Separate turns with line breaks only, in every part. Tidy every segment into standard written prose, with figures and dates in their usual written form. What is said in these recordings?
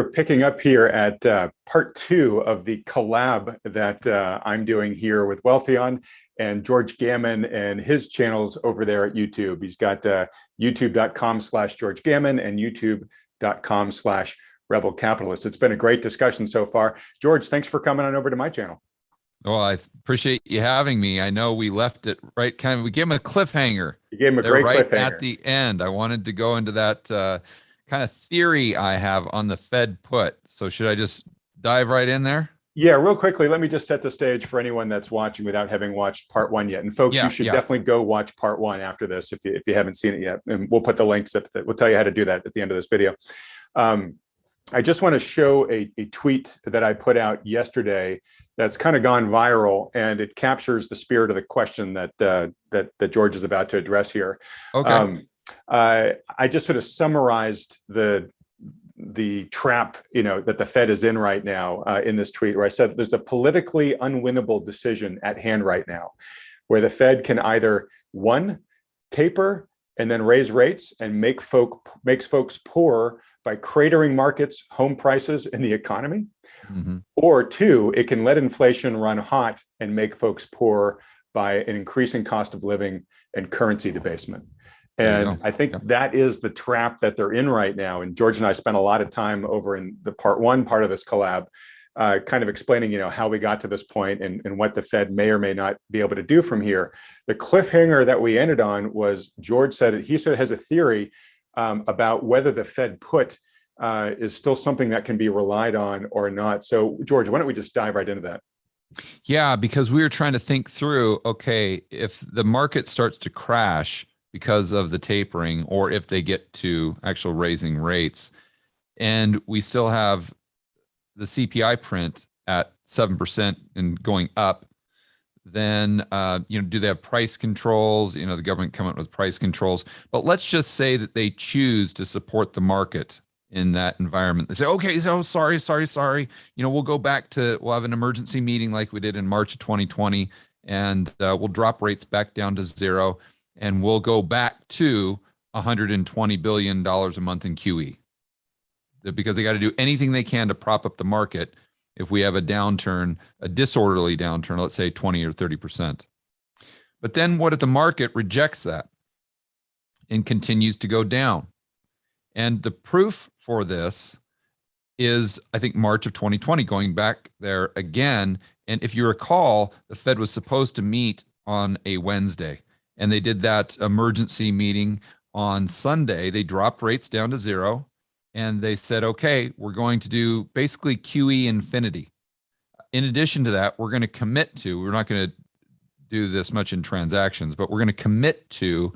are picking up here at part 2 of the collab that I'm doing here with Wealthion and George Gammon and his channels over there at YouTube. He's got youtube.com/George Gammon and youtube.com/Rebel Capitalist. It's been a great discussion so far. George, thanks for coming on over to my channel.
Well, I appreciate you having me. I know we left it right, we gave him a cliffhanger.
You gave him a great cliffhanger.
At the end, I wanted to go into that kind of theory I have on the Fed put. So should I just dive right in there?
Yeah, real quickly, let me just set the stage for anyone that's watching without having watched part 1 yet. And folks, you should definitely go watch part 1 after this if you haven't seen it yet. And we'll put the links up. We'll tell you how to do that at the end of this video. I just want to show a tweet that I put out yesterday that's kind of gone viral, and it captures the spirit of the question that George is about to address here.
Okay.
I just sort of summarized the trap, that the Fed is in right now in this tweet, where I said there's a politically unwinnable decision at hand right now, where the Fed can either, one, taper and then raise rates and makes folks poorer by cratering markets, home prices, and the economy, or two, it can let inflation run hot and make folks poor by an increasing cost of living and currency debasement. And I think that is the trap that they're in right now. And George and I spent a lot of time over in the part 1 part of this collab, kind of explaining, how we got to this point and what the Fed may or may not be able to do from here. The cliffhanger that we ended on was George said he sort of has a theory about whether the Fed put is still something that can be relied on or not. So George, why don't we just dive right into that?
Yeah, because we were trying to think through, okay, if the market starts to crash because of the tapering, or if they get to actual raising rates, and we still have the CPI print at 7% and going up, then, do they have price controls? The government come up with price controls, but let's just say that they choose to support the market in that environment. They say, okay, so sorry. We'll go back we'll have an emergency meeting like we did in March of 2020, and we'll drop rates back down to 0. And we'll go back to $120 billion a month in QE, because they got to do anything they can to prop up the market if we have a downturn, a disorderly downturn, let's say 20 or 30%. But then what if the market rejects that and continues to go down? And the proof for this is, I think, March of 2020, going back there again. And if you recall, the Fed was supposed to meet on a Wednesday, and they did that emergency meeting on Sunday. They dropped rates down to 0. And they said, okay, we're going to do basically QE infinity. In addition to that, we're going to commit to, we're not going to do this much in transactions, but we're going to commit to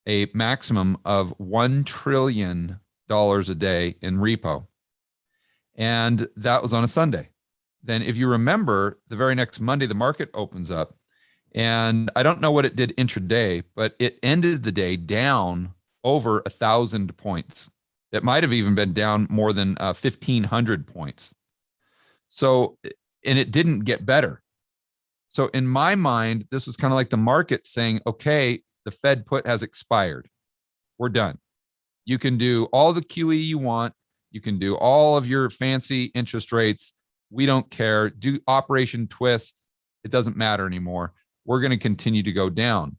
a maximum of $1 trillion a day in repo. And that was on a Sunday. Then if you remember, the very next Monday, the market opens up. And I don't know what it did intraday, but it ended the day down over 1,000 points. It might have even been down more than 1,500 points. So, and it didn't get better. So in my mind, this was kind of like the market saying, okay, the Fed put has expired. We're done. You can do all the QE you want. You can do all of your fancy interest rates. We don't care. Do Operation Twist. It doesn't matter anymore. We're going to continue to go down.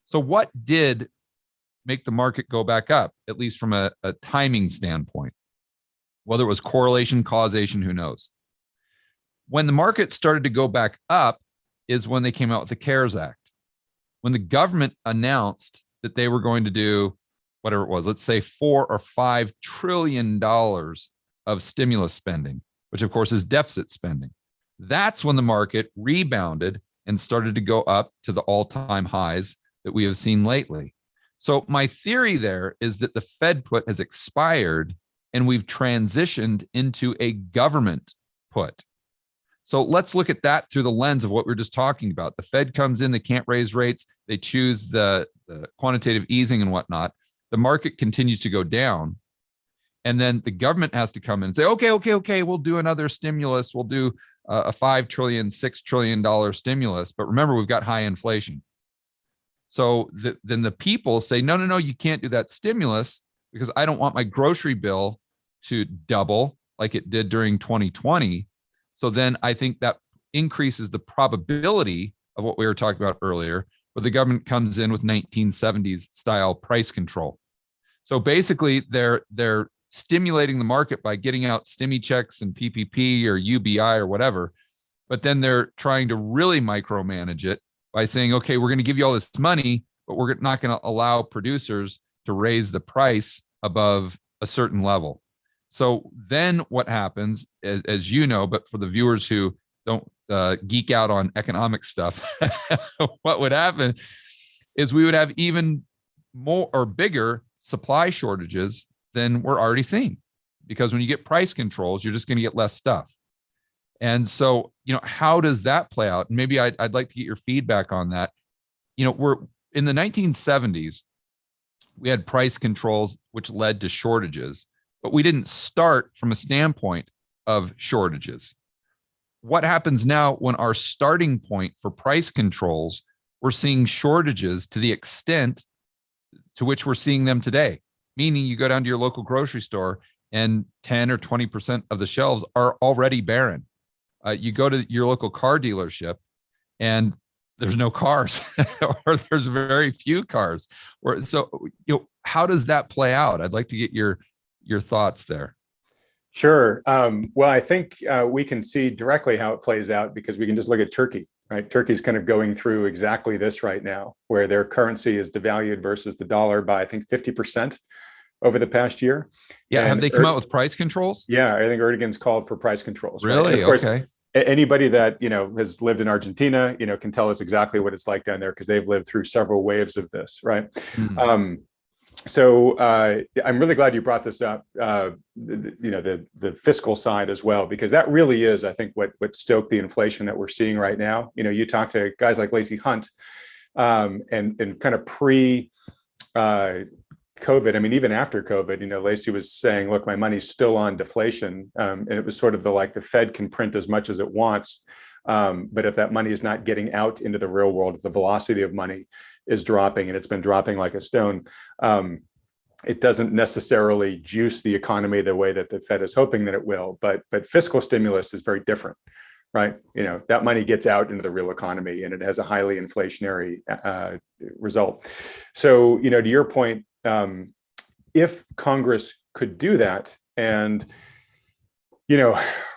So what did make the market go back up, at least from a timing standpoint? Whether it was correlation, causation, who knows? When the market started to go back up is when they came out with the CARES Act. When the government announced that they were going to do whatever it was, let's say $4 or $5 trillion of stimulus spending, which of course is deficit spending. That's when the market rebounded and started to go up to the all-time highs that we have seen lately. So my theory there is that the Fed put has expired and we've transitioned into a government put. So let's look at that through the lens of what we we're just talking about. The Fed comes in, they can't raise rates, they choose the quantitative easing and whatnot. The market continues to go down. And then the government has to come in and say, okay, we'll do another stimulus. We'll do a $5 trillion, $6 trillion stimulus. But remember, we've got high inflation. So then the people say, no, you can't do that stimulus because I don't want my grocery bill to double. like it did during 2020. So then I think that increases the probability of what we were talking about earlier, where the government comes in with 1970s style price control. So basically they're stimulating the market by getting out stimmy checks and PPP or UBI or whatever, but then they're trying to really micromanage it by saying, okay, we're going to give you all this money, but we're not going to allow producers to raise the price above a certain level. So then what happens, as you know, but for the viewers who don't geek out on economic stuff, what would happen is we would have even more or bigger supply shortages than we're already seeing. Because when you get price controls, you're just going to get less stuff. And so, how does that play out? And maybe I'd like to get your feedback on that. We're in the 1970s, we had price controls, which led to shortages, but we didn't start from a standpoint of shortages. What happens now when our starting point for price controls, we're seeing shortages to the extent to which we're seeing them today? Meaning you go down to your local grocery store and 10 or 20% of the shelves are already barren. You go to your local car dealership and there's no cars or there's very few cars. So how does that play out? I'd like to get your thoughts there.
Sure. Well, I think we can see directly how it plays out because we can just look at Turkey, right? Turkey's kind of going through exactly this right now, where their currency is devalued versus the dollar by, I think, 50% over the past year.
Yeah.
And
have they come out with price controls?
Yeah. I think Erdogan's called for price controls.
Really?
Right? Of course,
okay.
Anybody that, has lived in Argentina, can tell us exactly what it's like down there because they've lived through several waves of this. Right. So I'm really glad you brought this up, the fiscal side as well, because that really is, I think, what stoked the inflation that we're seeing right now. You talk to guys like Lacey Hunt and kind of pre COVID. I mean, even after COVID, Lacey was saying, look, my money's still on deflation. And it was sort of the Fed can print as much as it wants. But if that money is not getting out into the real world, if the velocity of money is dropping and it's been dropping like a stone, it doesn't necessarily juice the economy the way that the Fed is hoping that it will. But fiscal stimulus is very different, right? That money gets out into the real economy and it has a highly inflationary result. So, to your point, if Congress could do that, and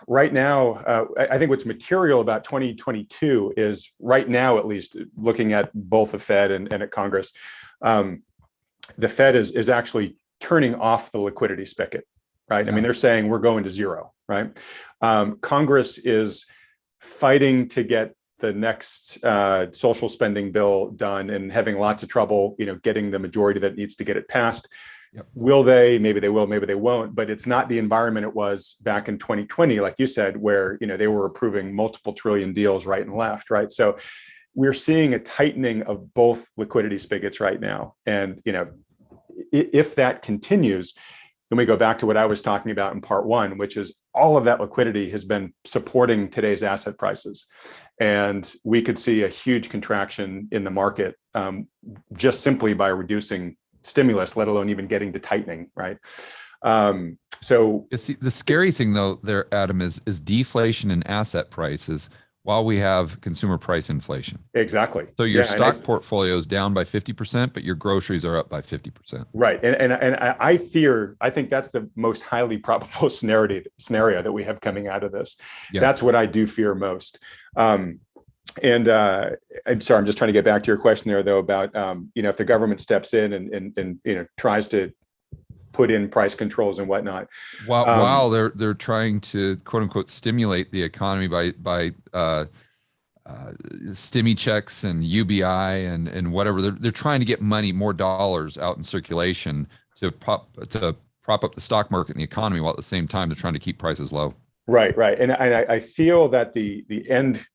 right now, I think what's material about 2022 is right now, at least looking at both the Fed and at Congress, the Fed is actually turning off the liquidity spigot, right? I mean, they're saying we're going to zero, right? Congress is fighting to get the next social spending bill done and having lots of trouble, getting the majority that needs to get it passed. Yep. Will they? Maybe they will, maybe they won't, but it's not the environment it was back in 2020, like you said, where, they were approving multiple trillion deals right and left, right? So we're seeing a tightening of both liquidity spigots right now. And, if that continues, then we go back to what I was talking about in part one, which is all of that liquidity has been supporting today's asset prices. And we could see a huge contraction in the market just simply by reducing stimulus, let alone even getting to tightening, right? So
the scary thing though there, Adam, is deflation in asset prices while we have consumer price inflation.
Exactly.
So your stock portfolio is down by 50%, but your groceries are up by 50%.
Right. And I think that's the most highly probable scenario that we have coming out of this. Yeah. That's what I do fear most. And I'm sorry, I'm just trying to get back to your question there, though, about, if the government steps in and tries to put in price controls and whatnot.
While they're trying to, quote unquote, stimulate the economy by stimmy checks and UBI and whatever. They're trying to get money, more dollars out in circulation to prop up the stock market and the economy, while at the same time they're trying to keep prices low.
Right. And I feel that the end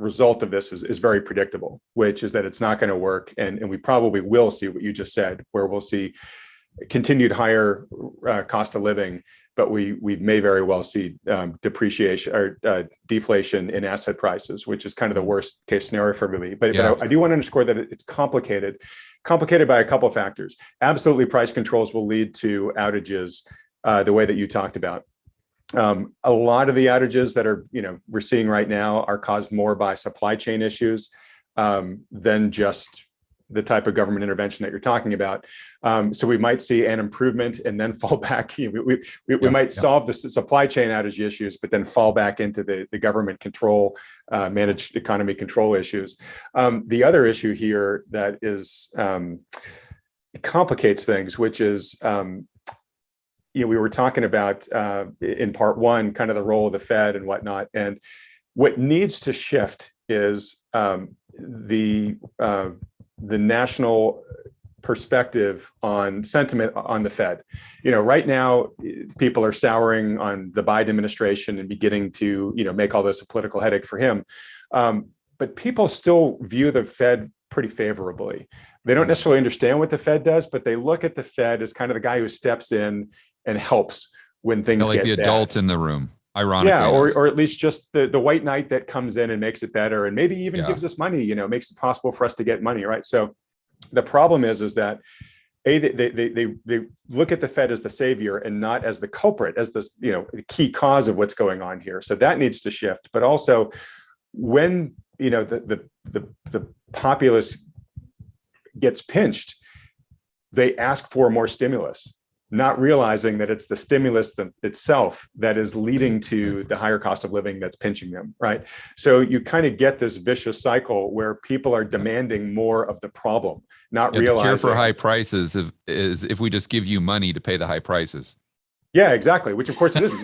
result of this is very predictable, which is that it's not going to work. And we probably will see what you just said, where we'll see continued higher cost of living, but we may very well see depreciation or deflation in asset prices, which is kind of the worst case scenario for me. But I do want to underscore that it's complicated by a couple of factors. Absolutely, price controls will lead to outages the way that you talked about. A lot of the outages that are, we're seeing right now are caused more by supply chain issues than just the type of government intervention that you're talking about. So we might see an improvement and then fall back. We might solve the supply chain outage issues, but then fall back into the government control, managed economy control issues. The other issue here that is it complicates things, which is we were talking about in part one, kind of the role of the Fed and whatnot. And what needs to shift is the national perspective on sentiment on the Fed. Right now, people are souring on the Biden administration and beginning to, make all this a political headache for him. But people still view the Fed pretty favorably. They don't necessarily understand what the Fed does, but they look at the Fed as kind of the guy who steps in and helps when things
like
get
the
bad.
Adult in the room, ironically.
Yeah, or at least just the white knight that comes in and makes it better, and maybe even gives us money, makes it possible for us to get money, right? So the problem is that they look at the Fed as the savior and not as the culprit, as the the key cause of what's going on here. So that needs to shift. But also, when the populace gets pinched, they ask for more stimulus, not realizing that it's the stimulus itself that is leading to the higher cost of living that's pinching them, right? So you kind of get this vicious cycle where people are demanding more of the problem, not realizing.
The cure for high prices is if we just give you money to pay the high prices.
Yeah, exactly. Which of course it isn't.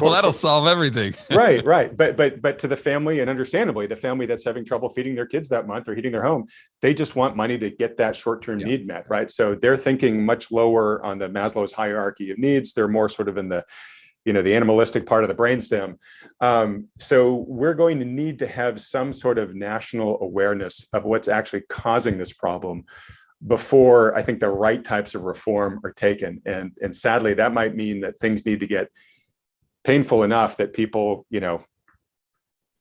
Well, that'll solve everything.
Right. But to the family, and understandably, the family that's having trouble feeding their kids that month or heating their home, they just want money to get that short-term need met, right? So they're thinking much lower on the Maslow's hierarchy of needs. They're more sort of in the, the animalistic part of the brainstem. So we're going to need to have some sort of national awareness of what's actually causing this problem before I think the right types of reform are taken. And sadly, that might mean that things need to get painful enough that people,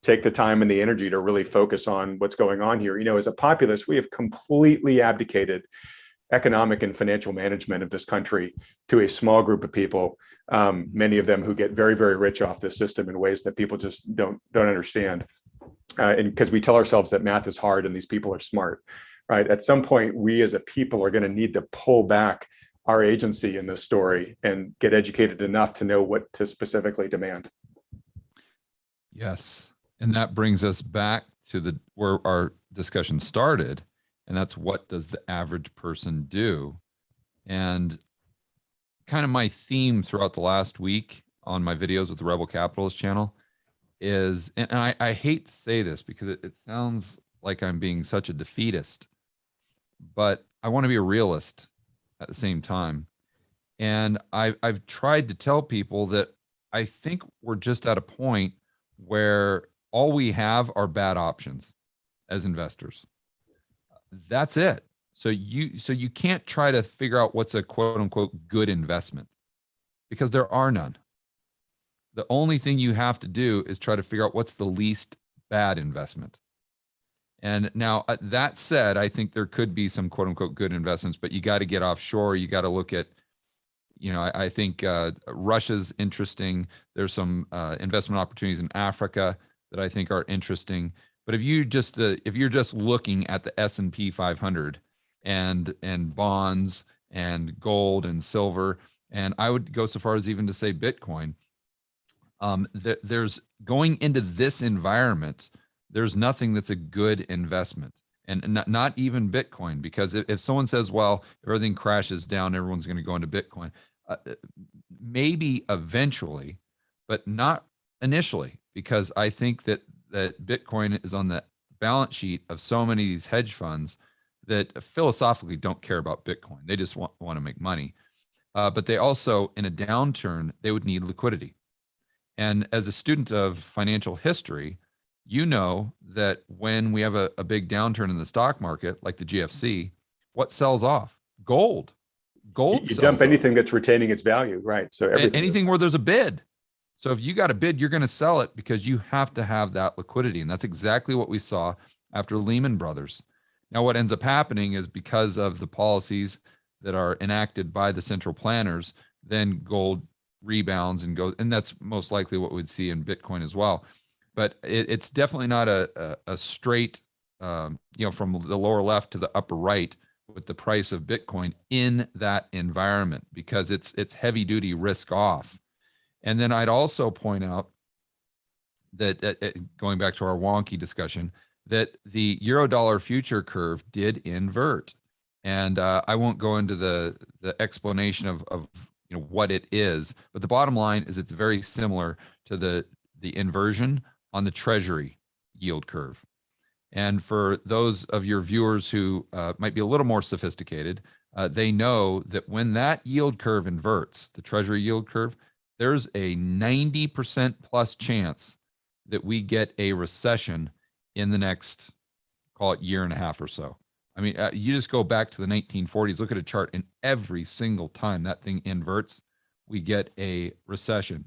take the time and the energy to really focus on what's going on here. As a populace, we have completely abdicated economic and financial management of this country to a small group of people, many of them who get very, very rich off this system in ways that people just don't understand. And because we tell ourselves that math is hard and these people are smart. Right. At some point, we as a people are going to need to pull back our agency in this story and get educated enough to know what to specifically demand.
Yes. And that brings us back to where our discussion started. And that's, what does the average person do? And kind of my theme throughout the last week on my videos with the Rebel Capitalist channel is, and I hate to say this because it sounds like I'm being such a defeatist, but I want to be a realist at the same time. And I've tried to tell people that I think we're just at a point where all we have are bad options as investors. That's it. So you can't try to figure out what's a quote unquote good investment, because there are none. The only thing you have to do is try to figure out what's the least bad investment. And now that said, I think there could be some quote unquote good investments, but you got to get offshore. You got to look at, I think Russia's interesting. There's some investment opportunities in Africa that I think are interesting. But if you're just looking at the S&P 500 and bonds and gold and silver, and I would go so far as even to say Bitcoin, there's going into this environment, there's nothing that's a good investment, and not even Bitcoin, because if someone says, well, if everything crashes down, everyone's going to go into Bitcoin, maybe eventually, but not initially, because I think that Bitcoin is on the balance sheet of so many of these hedge funds that philosophically don't care about Bitcoin. They just want to make money. But they also, in a downturn, they would need liquidity. And as a student of financial history, you know that when we have a big downturn in the stock market, like the GFC, what sells off? Gold. You
dump anything that's retaining its value, right? So
anything where there's a bid. So if you got a bid, you're going to sell it because you have to have that liquidity. And that's exactly what we saw after Lehman Brothers. Now, what ends up happening is, because of the policies that are enacted by the central planners, then gold rebounds and goes, and that's most likely what we'd see in Bitcoin as well. But it's definitely not a straight, from the lower left to the upper right with the price of Bitcoin in that environment, because it's heavy duty risk off. And then I'd also point out that going back to our wonky discussion, that the Eurodollar future curve did invert. And I won't go into the explanation of what it is, but the bottom line is it's very similar to the inversion on the Treasury yield curve. And for those of your viewers who might be a little more sophisticated, they know that when that yield curve inverts, the Treasury yield curve, there's a 90% plus chance that we get a recession in the next, call it, year and a half or so. I mean, you just go back to the 1940s, look at a chart, and every single time that thing inverts, we get a recession.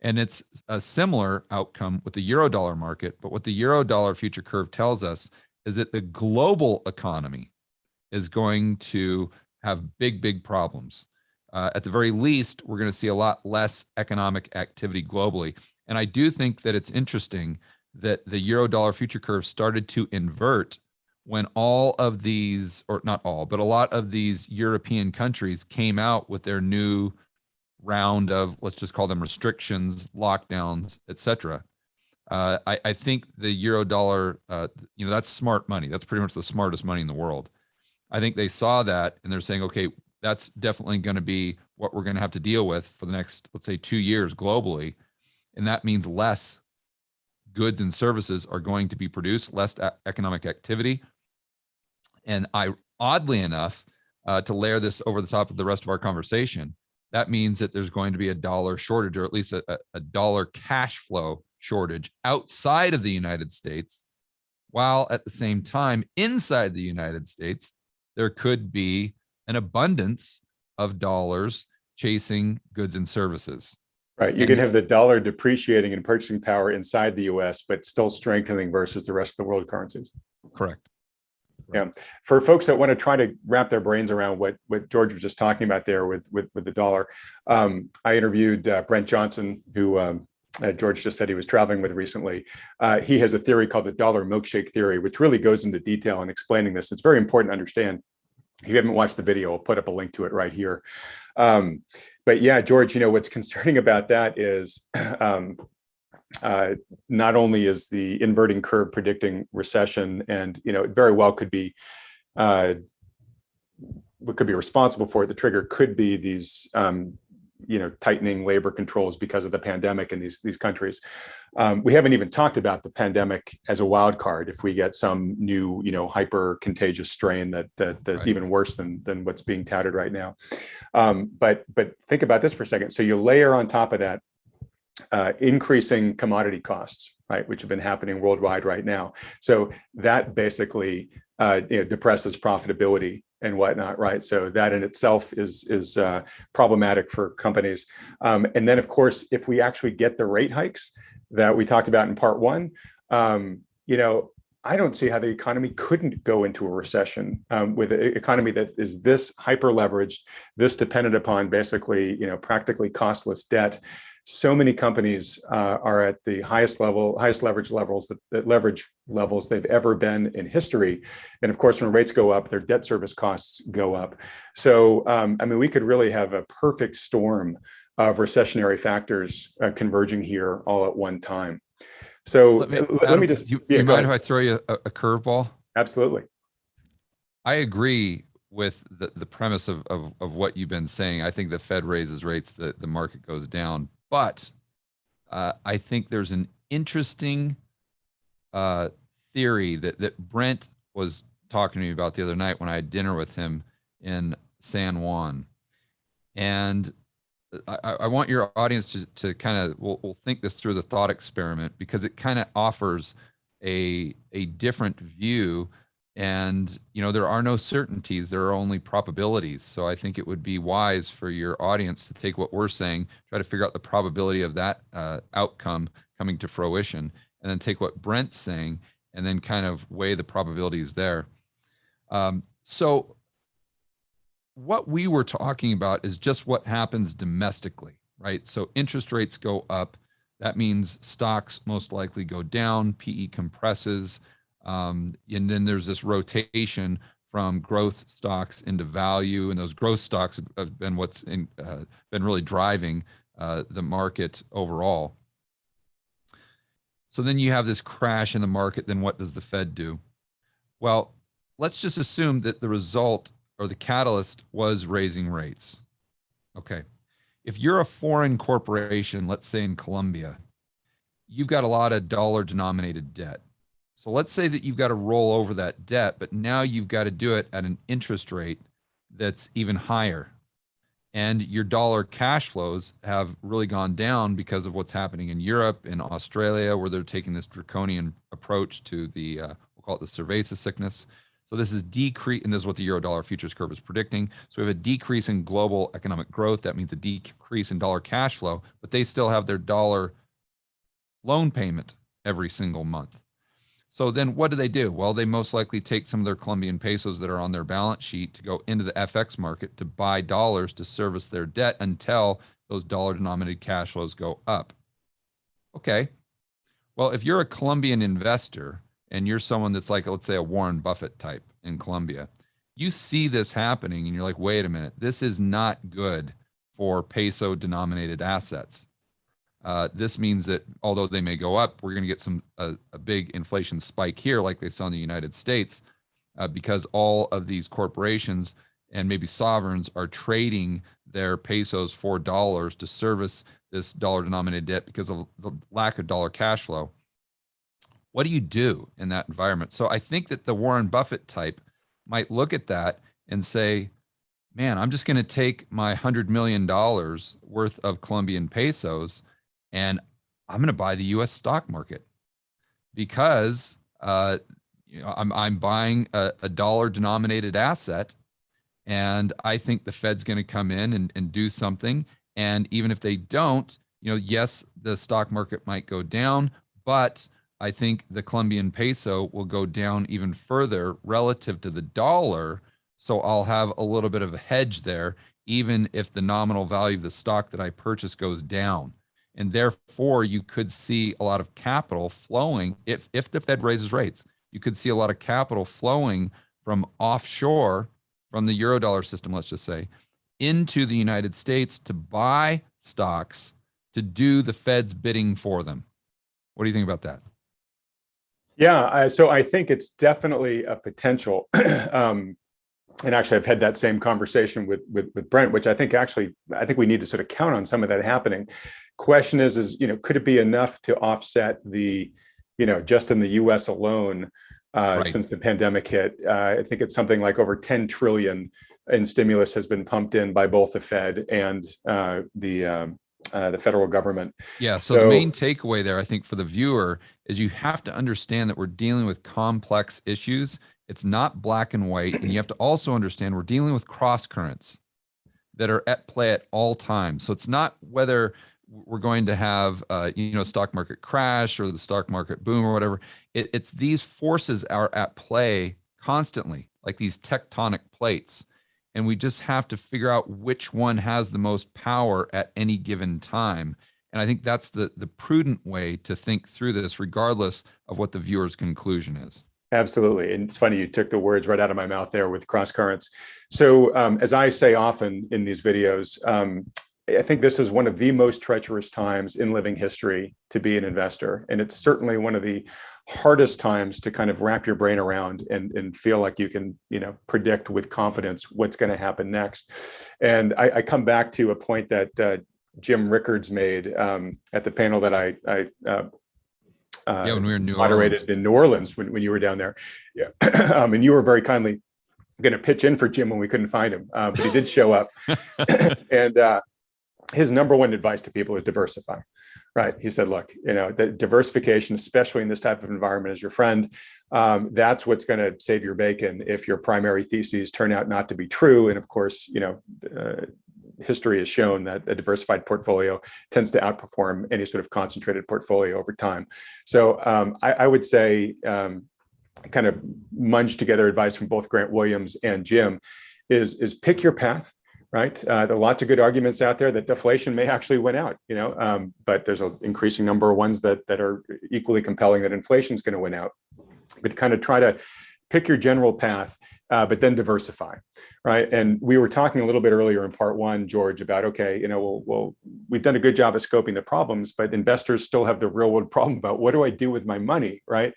And it's a similar outcome with the Eurodollar market. But what the Eurodollar future curve tells us is that the global economy is going to have big, big problems. At the very least, we're going to see a lot less economic activity globally. And I do think that it's interesting that the Eurodollar future curve started to invert when all of these, or not all, but a lot of these European countries came out with their new round of, let's just call them restrictions, lockdowns, etc. I think the Eurodollar, that's smart money. That's pretty much the smartest money in the world. I think they saw that and they're saying, okay, that's definitely going to be what we're going to have to deal with for the next, let's say, 2 years globally. And that means less goods and services are going to be produced, less economic activity. And oddly enough, to layer this over the top of the rest of our conversation, that means that there's going to be a dollar shortage, or at least a dollar cash flow shortage outside of the United States, while at the same time, inside the United States, there could be an abundance of dollars chasing goods and services.
Right. You can have the dollar depreciating in purchasing power inside the US, but still strengthening versus the rest of the world currencies.
Correct.
Yeah. For folks that want to try to wrap their brains around what George was just talking about there with the dollar, I interviewed Brent Johnson, who George just said he was traveling with recently. He has a theory called the dollar milkshake theory, which really goes into detail in explaining this. It's very important to understand. If you haven't watched the video, I'll put up a link to it right here. But yeah, George, what's concerning about that is not only is the inverting curve predicting recession, and it very well could be what could be responsible for it. The trigger could be these tightening labor controls because of the pandemic in these countries. We haven't even talked about the pandemic as a wild card. If we get some new, hyper contagious strain that's right, even worse than what's being touted right now. But think about this for a second. So you layer on top of that increasing commodity costs, right, which have been happening worldwide right now. So that basically depresses profitability and whatnot, right? So that in itself is problematic for companies. And then, of course, if we actually get the rate hikes that we talked about in part one, I don't see how the economy couldn't go into a recession with an economy that is this hyper leveraged, this dependent upon basically, practically costless debt. So many companies are at the highest leverage levels, that leverage levels they've ever been in history. And of course, when rates go up, their debt service costs go up. So, we could really have a perfect storm of recessionary factors converging here all at one time. So let me just,
you mind if I throw you a curveball?
Absolutely.
I agree with the premise of what you've been saying. I think the Fed raises rates, the market goes down. But I think there's an interesting theory that Brent was talking to me about the other night when I had dinner with him in San Juan. And I want your audience to kind of, we'll think this through the thought experiment, because it kind of offers a different view. And, there are no certainties, there are only probabilities. So I think it would be wise for your audience to take what we're saying, try to figure out the probability of that outcome coming to fruition, and then take what Brent's saying and then kind of weigh the probabilities there. So what we were talking about is just what happens domestically, right? So interest rates go up. That means stocks most likely go down, PE compresses, and then there's this rotation from growth stocks into value, and those growth stocks have been been really driving the market overall. So then you have this crash in the market. Then what does the Fed do? Well, let's just assume that the result or the catalyst was raising rates. Okay. If you're a foreign corporation, let's say in Colombia, you've got a lot of dollar denominated debt. So let's say that you've got to roll over that debt, but now you've got to do it at an interest rate that's even higher. And your dollar cash flows have really gone down because of what's happening in Europe and Australia, where they're taking this draconian approach to the, we'll call it the cerveza sickness. So this is decrease, and this is what the Eurodollar futures curve is predicting. So we have a decrease in global economic growth. That means a decrease in dollar cash flow, but they still have their dollar loan payment every single month. So then what do? Well, they most likely take some of their Colombian pesos that are on their balance sheet to go into the FX market to buy dollars to service their debt until those dollar denominated cash flows go up. Okay. Well, if you're a Colombian investor and you're someone that's like, let's say, a Warren Buffett type in Colombia, you see this happening and you're like, wait a minute, this is not good for peso denominated assets. This means that although they may go up, we're going to get a big inflation spike here like they saw in the United States because all of these corporations and maybe sovereigns are trading their pesos for dollars to service this dollar denominated debt because of the lack of dollar cash flow. What do you do in that environment? So I think that the Warren Buffett type might look at that and say, man, I'm just going to take my $100 million worth of Colombian pesos and I'm going to buy the U.S. stock market because I'm buying a dollar denominated asset, and I think the Fed's going to come in and do something. And even if they don't, yes, the stock market might go down, but I think the Colombian peso will go down even further relative to the dollar. So I'll have a little bit of a hedge there, even if the nominal value of the stock that I purchase goes down. And therefore, you could see a lot of capital flowing. If the Fed raises rates, you could see a lot of capital flowing from offshore, from the Eurodollar system, let's just say, into the United States to buy stocks to do the Fed's bidding for them. What do you think about that?
Yeah, so I think it's definitely a potential. And actually, I've had that same conversation with Brent, which I think we need to sort of count on some of that happening. Question is, could it be enough to offset the, just in the U.S. alone, right, since the pandemic hit? I think it's something like over 10 trillion in stimulus has been pumped in by both the Fed and the federal government.
Yeah. So the main takeaway there, I think, for the viewer is you have to understand that we're dealing with complex issues. It's not black and white. And you have to also understand we're dealing with cross currents that are at play at all times. So it's not whether we're going to have, stock market crash or the stock market boom or whatever. It's these forces are at play constantly, like these tectonic plates. And we just have to figure out which one has the most power at any given time. And I think that's the prudent way to think through this, regardless of what the viewer's conclusion is.
Absolutely. And it's funny, you took the words right out of my mouth there with cross currents. So as I say often in these videos, I think this is one of the most treacherous times in living history to be an investor. And it's certainly one of the hardest times to kind of wrap your brain around and feel like you can, predict with confidence what's going to happen next. And I come back to a point that Jim Rickards made at the panel that I
when we were in New
moderated
Orleans.
in New Orleans when you were down there. Yeah. And you were very kindly going to pitch in for Jim when we couldn't find him, but he did show up. And his number one advice to people is diversify. Right. He said, look, the diversification, especially in this type of environment, is your friend. That's what's going to save your bacon if your primary theses turn out not to be true. And of course, history has shown that a diversified portfolio tends to outperform any sort of concentrated portfolio over time. So I would say kind of munge together advice from both Grant Williams and Jim is pick your path. right? There are lots of good arguments out there that deflation may actually win out, but there's an increasing number of ones that are equally compelling that inflation is going to win out. But kind of try to pick your general path, but then diversify, right? And we were talking a little bit earlier in part one, George, about, okay, well, we've done a good job of scoping the problems, but investors still have the real world problem about what do I do with my money, right?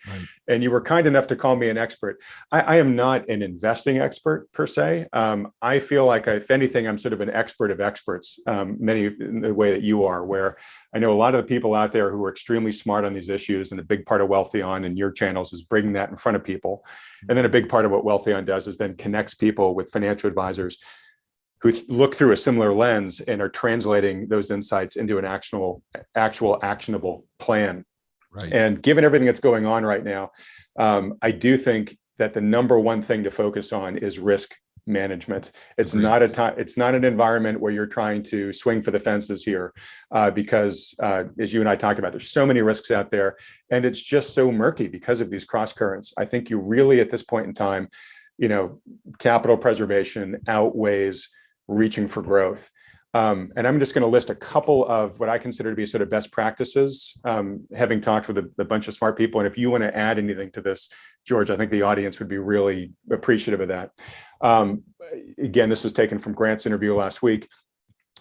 And you were kind enough to call me an expert. I am not an investing expert per se. I feel like, if anything, I'm sort of an expert of experts, many in the way that you are, where I know a lot of the people out there who are extremely smart on these issues, and a big part of Wealthion and your channels is bringing that in front of people. And then a big part of what Wealthion does is then connects people with financial advisors who look through a similar lens and are translating those insights into an actual actionable plan.
Right.
And given everything that's going on right now, I do think that the number one thing to focus on is risk management. It's
Agreed.
not a time. It's not an environment where you're trying to swing for the fences here, because as you and I talked about, there's so many risks out there, and it's just so murky because of these cross currents. I think you really, at this point in time, capital preservation outweighs reaching for growth. And I'm just going to list a couple of what I consider to be sort of best practices, having talked with a bunch of smart people. And if you want to add anything to this, George, I think the audience would be really appreciative of that. Again, this was taken from Grant's interview last week.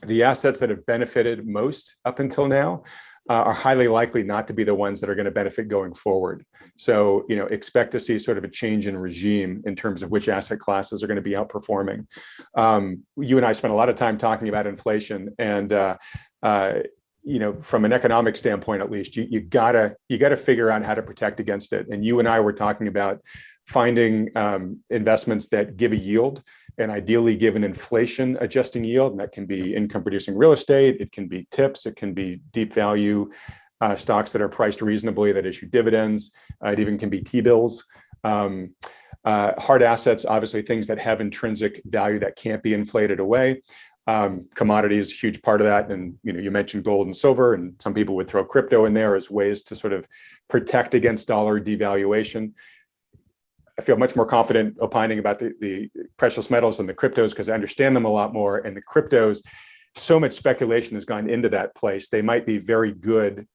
The assets that have benefited most up until now are highly likely not to be the ones that are going to benefit going forward. So, expect to see sort of a change in regime in terms of which asset classes are going to be outperforming. You and I spent a lot of time talking about inflation, and from an economic standpoint, at least, you gotta figure out how to protect against it. And you and I were talking about finding investments that give a yield, and ideally give an inflation adjusting yield. And that can be income producing real estate, it can be tips, it can be deep value stocks that are priced reasonably that issue dividends. It even can be T-bills. Hard assets, obviously things that have intrinsic value that can't be inflated away. Commodity is a huge part of that. And you mentioned gold and silver, and some people would throw crypto in there as ways to sort of protect against dollar devaluation. I feel much more confident opining about the precious metals and the cryptos because I understand them a lot more. And the cryptos, so much speculation has gone into that place. They might be very good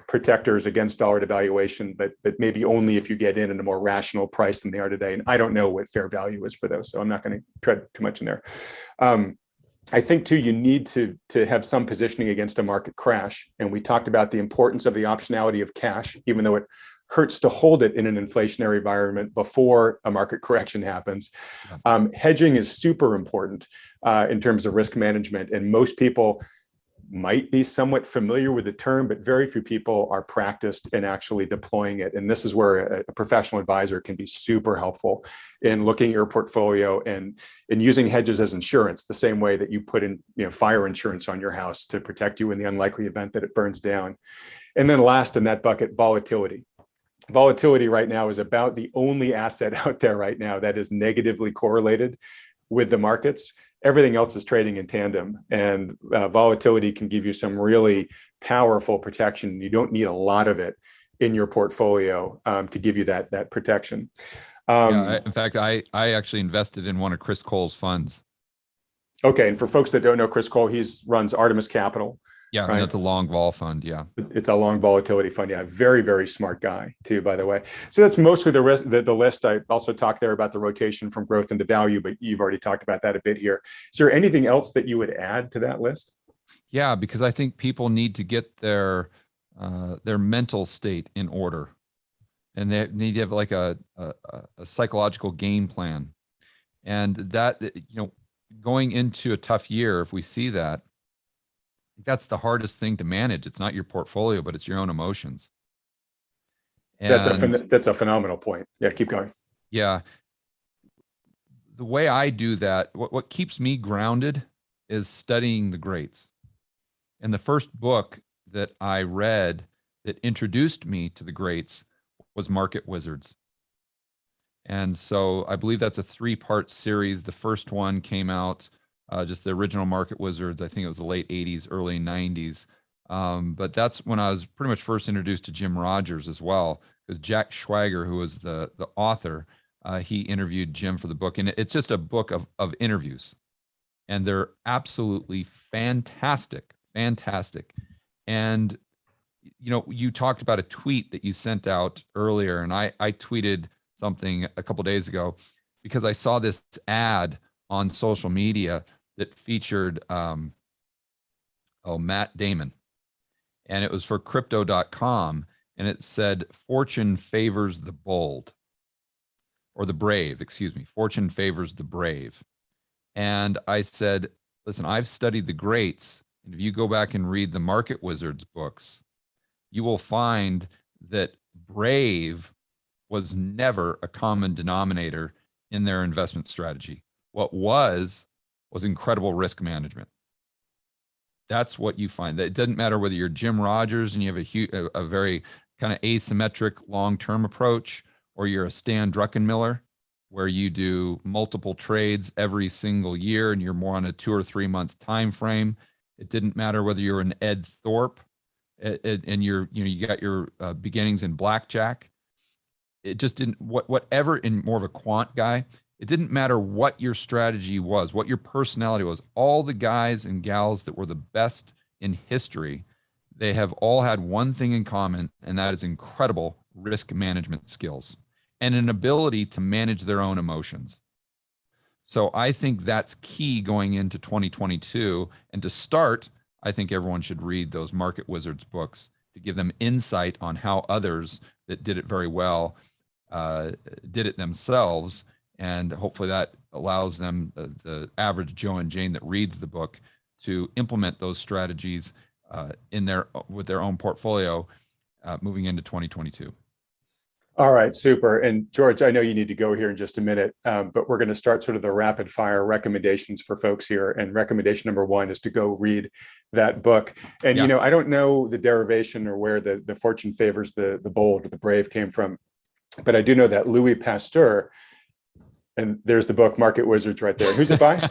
protectors against dollar devaluation, but maybe only if you get in at a more rational price than they are today. And I don't know what fair value is for those, so I'm not going to tread too much in there. I think too, you need to have some positioning against a market crash. And we talked about the importance of the optionality of cash, even though it hurts to hold it in an inflationary environment before a market correction happens. Hedging is super important in terms of risk management. And most people might be somewhat familiar with the term, but very few people are practiced in actually deploying it. And this is where a professional advisor can be super helpful in looking at your portfolio and using hedges as insurance, the same way that you put in fire insurance on your house to protect you in the unlikely event that it burns down. And then last in that bucket, volatility. Volatility right now is about the only asset out there right now that is negatively correlated with the markets. Everything else is trading in tandem, and volatility can give you some really powerful protection. You don't need a lot of it in your portfolio to give you that protection.
In fact, I actually invested in one of Chris Cole's funds.
Okay, and for folks that don't know Chris Cole, he runs Artemis Capital.
Yeah, right? That's a long vol fund. Yeah,
it's a long volatility fund. Yeah, very, very smart guy too, by the way. So that's mostly the list. I also talked there about the rotation from growth into value, but you've already talked about that a bit here. Is there anything else that you would add to that list?
Yeah, because I think people need to get their mental state in order, and they need to have like a psychological game plan, and that going into a tough year, if we see that. That's the hardest thing to manage. It's not your portfolio, but it's your own emotions. And
that's a phenomenal point. Yeah, keep going.
Yeah. The way I do that, what keeps me grounded is studying the greats. And the first book that I read that introduced me to the greats was Market Wizards. And so I believe that's a 3-part series. The first one came out just the original Market Wizards. I think it was the late 80s, early 90s. But that's when I was pretty much first introduced to Jim Rogers as well, because Jack Schwager, who was the author, he interviewed Jim for the book. And it's just a book of interviews. and they're absolutely fantastic, fantastic. And you know, you talked about a tweet that you sent out earlier, and I tweeted something a couple days ago because I saw this ad on social media that featured Matt Damon, and it was for crypto.com, and it said fortune favors the bold, or the brave, excuse me. Fortune favors the brave. And I said, listen, I've studied the greats, and if you go back and read the Market Wizards books, you will find that brave was never a common denominator in their investment strategy. What was incredible risk management. That's what you find. That it doesn't matter whether you're Jim Rogers and you have a very kind of asymmetric long-term approach, or you're a Stan Druckenmiller, where you do multiple trades every single year and you're more on a 2 or 3 month time frame. It didn't matter whether you're an Ed Thorpe and you got your beginnings in blackjack. It just didn't, whatever, in more of a quant guy, it didn't matter what your strategy was, what your personality was. All the guys and gals that were the best in history, they have all had one thing in common, and that is incredible risk management skills and an ability to manage their own emotions. So I think that's key going into 2022. And to start, I think everyone should read those Market Wizards books to give them insight on how others that did it very well did it themselves. And hopefully that allows them, the average Joe and Jane that reads the book, to implement those strategies with their own portfolio moving into 2022.
All right, super. And George, I know you need to go here in just a minute, but we're going to start sort of the rapid fire recommendations for folks here. And recommendation number one is to go read that book. And, you know, I don't know the derivation or where the fortune favors the bold or the brave came from, but I do know that Louis Pasteur, and there's the book Market Wizards right there. Who's it by?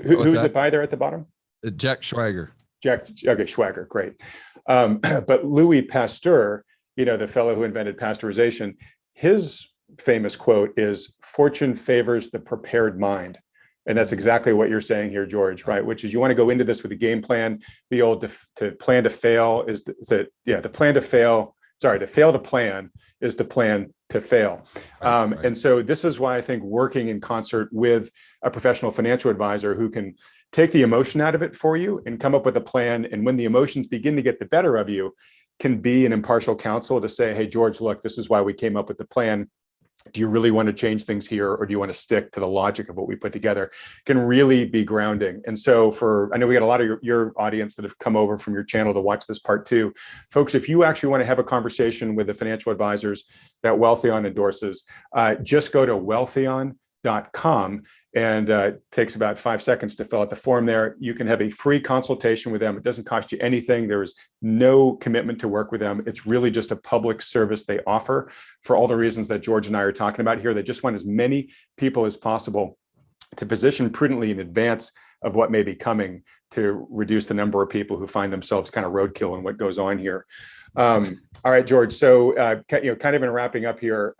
Who's it by there at the bottom?
Jack Schwager.
Okay, Schwager, great. But Louis Pasteur, you know, the fellow who invented pasteurization, his famous quote is, "Fortune favors the prepared mind." And that's exactly what you're saying here, George, right? Which is, you want to go into this with a game plan. The old to plan to fail is to plan to fail. Sorry, to fail to plan is to plan to fail. Right. And so this is why I think working in concert with a professional financial advisor who can take the emotion out of it for you and come up with a plan. And when the emotions begin to get the better of you, can be an impartial counsel to say, hey, George, look, this is why we came up with the plan. Do you really want to change things here, or do you want to stick to the logic of what we put together? Can really be grounding. And so I know we got a lot of your audience that have come over from your channel to watch this part too. Folks, if you actually want to have a conversation with the financial advisors that Wealthion endorses, just go to wealthion.com. And it takes about 5 seconds to fill out the form there. You can have a free consultation with them. It doesn't cost you anything. There is no commitment to work with them. It's really just a public service they offer for all the reasons that George and I are talking about here. They just want as many people as possible to position prudently in advance of what may be coming, to reduce the number of people who find themselves kind of roadkill in what goes on here. All right, George. So, kind of in wrapping up here,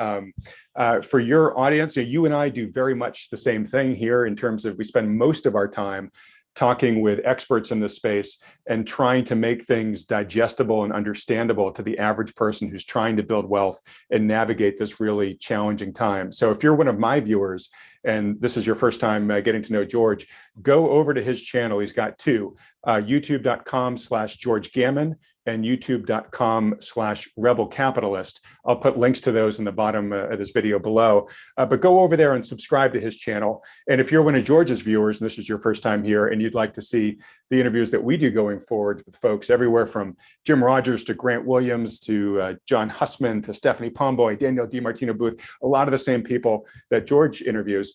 for your audience, you and I do very much the same thing here in terms of we spend most of our time talking with experts in this space and trying to make things digestible and understandable to the average person who's trying to build wealth and navigate this really challenging time. So if you're one of my viewers and this is your first time getting to know George, go over to his channel. He's got two, youtube.com/George Gammon and youtube.com/Rebel Capitalist. I'll put links to those in the bottom of this video below, but go over there and subscribe to his channel. And if you're one of George's viewers, and this is your first time here, and you'd like to see the interviews that we do going forward with folks everywhere from Jim Rogers to Grant Williams to John Hussman to Stephanie Pomboy, Daniel DiMartino Booth, a lot of the same people that George interviews,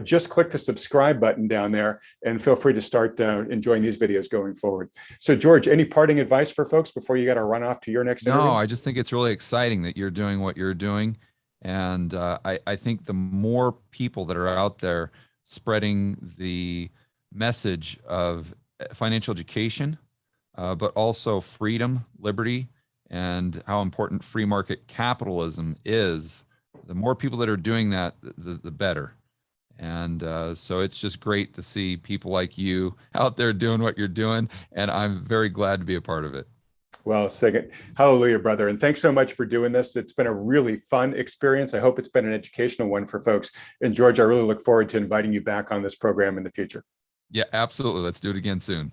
just click the subscribe button down there and feel free to start enjoying these videos going forward. So George, any parting advice for folks before you got to run off to your next interview?
No, I just think it's really exciting that you're doing what you're doing. And I think the more people that are out there spreading the message of financial education, but also freedom, liberty, and how important free market capitalism is, the more people that are doing that, the better. And so it's just great to see people like you out there doing what you're doing. And I'm very glad to be a part of it.
Well, second, hallelujah, brother. And thanks so much for doing this. It's been a really fun experience. I hope it's been an educational one for folks. And George, I really look forward to inviting you back on this program in the future.
Yeah, absolutely. Let's do it again soon.